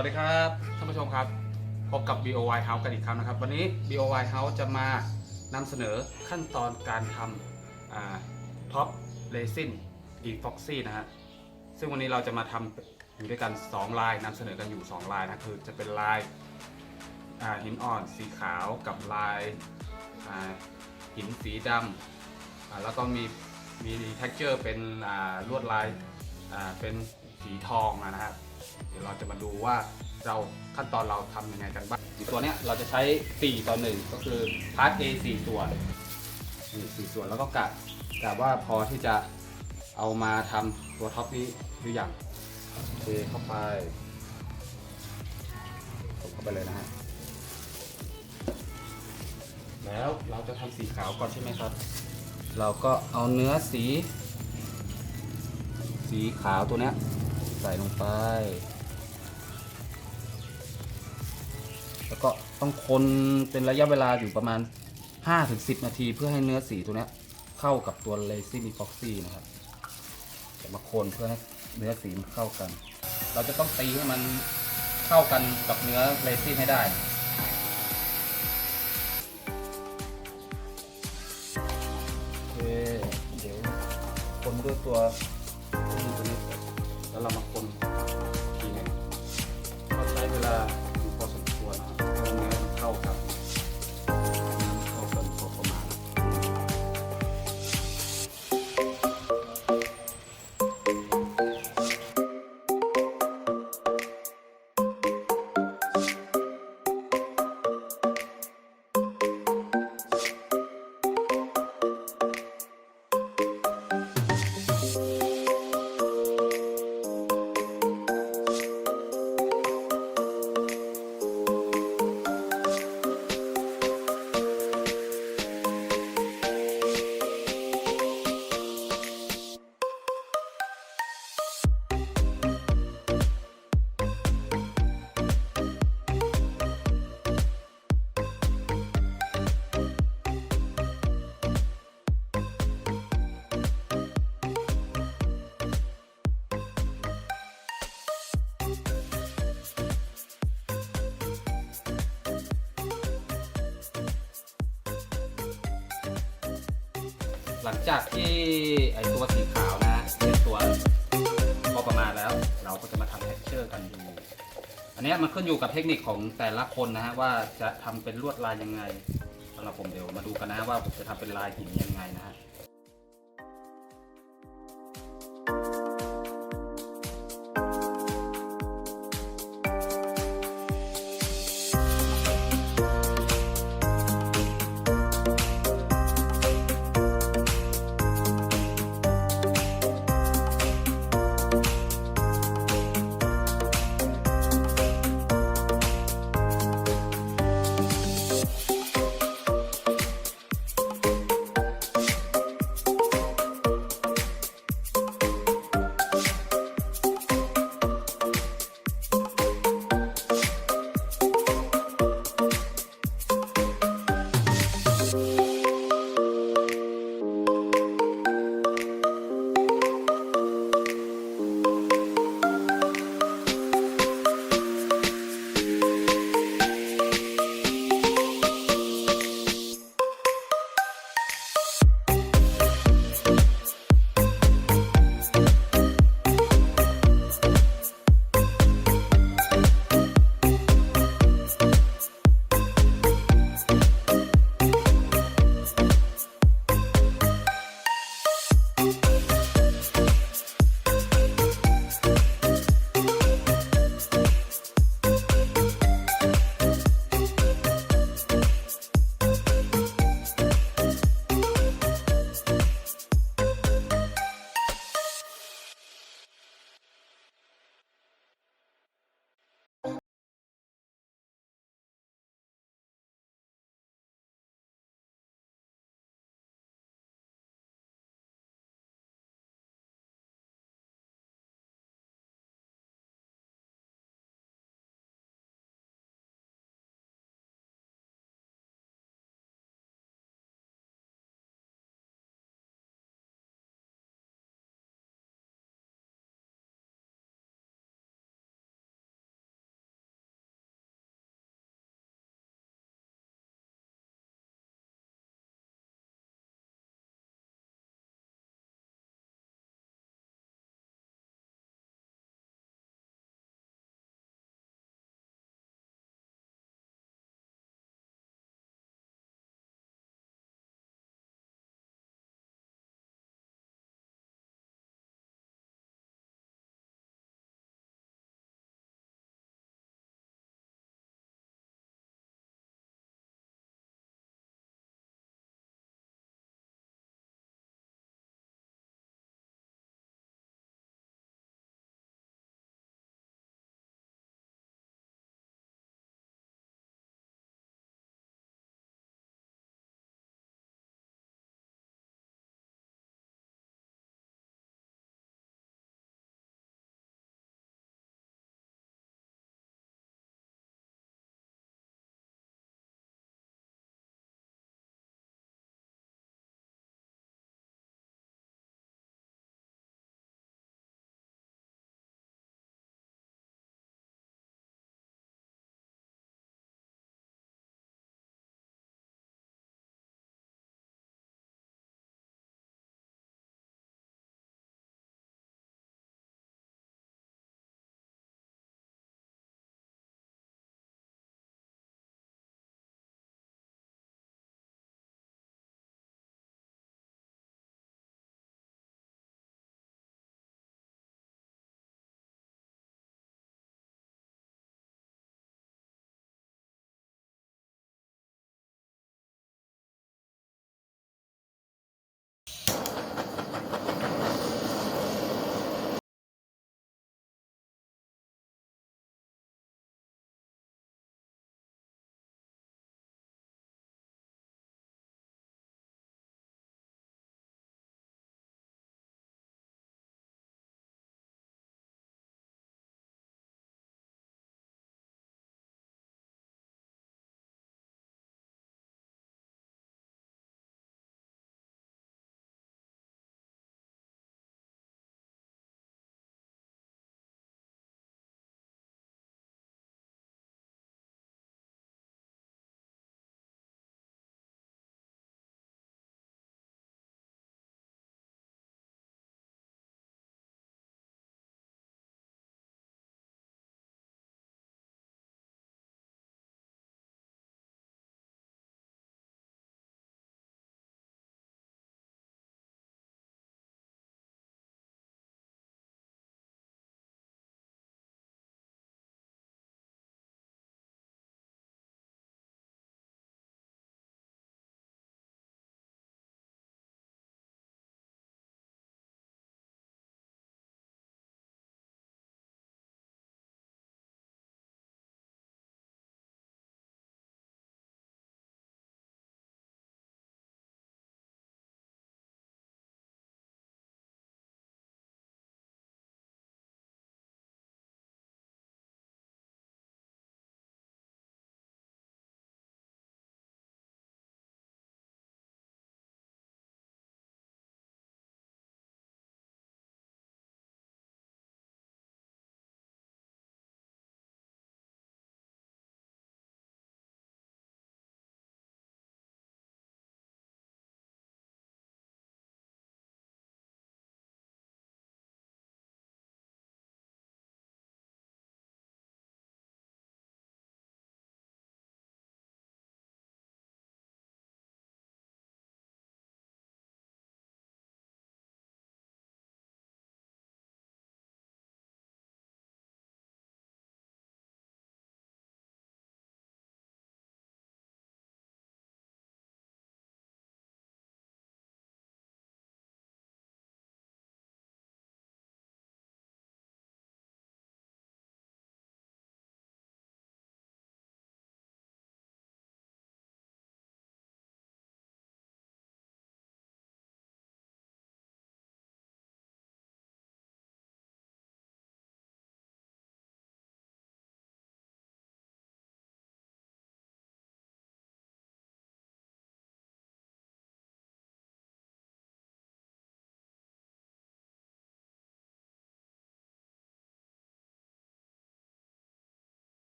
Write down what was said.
วัสดีครับท่านผู้ชมครับพบกับ B.O.Y.HOUSE กันอีกครั้งนะครับวันนี้ B.O.Y.HOUSE จะมานำเสนอขั้นตอนการทำท็อปเรซินอีฟ็อกซี่นะฮะซึ่งวันนี้เราจะมาทำอยู่ด้วยกัน2ลายนำเสนอกันอยู่2ลายนะคือจะเป็นลายหินอ่อนสีขาวกับลายหินสีดำแล้วก็มีเท็กเจอร์เป็นลวดลายเป็นสีทองนะฮะเดี๋ยวเราจะมาดูว่าขั้นตอนเราทำยังไงกันบ้างตัวเนี้ยเราจะใช้4 ต่อ 1ก็คือพาร์ท A 4 ส่วน4 ส่วนแล้วก็กะว่าพอที่จะเอามาทำตัวท็อปนี้หรือยังเทเข้าไปเข้าไปเลยนะฮะแล้วเราจะทำสีขาวก่อนใช่ไหมครับเราก็เอาเนื้อสีขาวตัวเนี้ยใส่ลงไปแล้วก็ต้องคนเป็นระยะเวลาอยู่ประมาณ 5-10 นาทีเพื่อให้เนื้อสีตัวนี้เข้ากับตัวเรซินอีพ็อกซี่นะครับจะมาคนเพื่อให้เนื้อสีมันเข้ากันเราจะต้องตีให้มันเข้ากันกับเนื้อเรซินให้ได้โอเคเดี๋ยวคนด้วยตัวนี้แล้วเรามาคนทีนึงก็ใช้เวลาอยู่พอสมควรนะเพื่อเนื้อมันเข้ากันพอประมาณหลังจากที่ตัวสีขาวนะเป็นตัวพอประมาณแล้วเราก็จะมาทำเท็กเจอร์กันดูอันนี้มันขึ้นอยู่กับเทคนิคของแต่ละคนนะฮะว่าจะทำเป็นลวดลายยังไงสำหรับผมเดี๋ยวมาดูกันนะว่าผมจะทำเป็นลายหินยังไงนะฮะ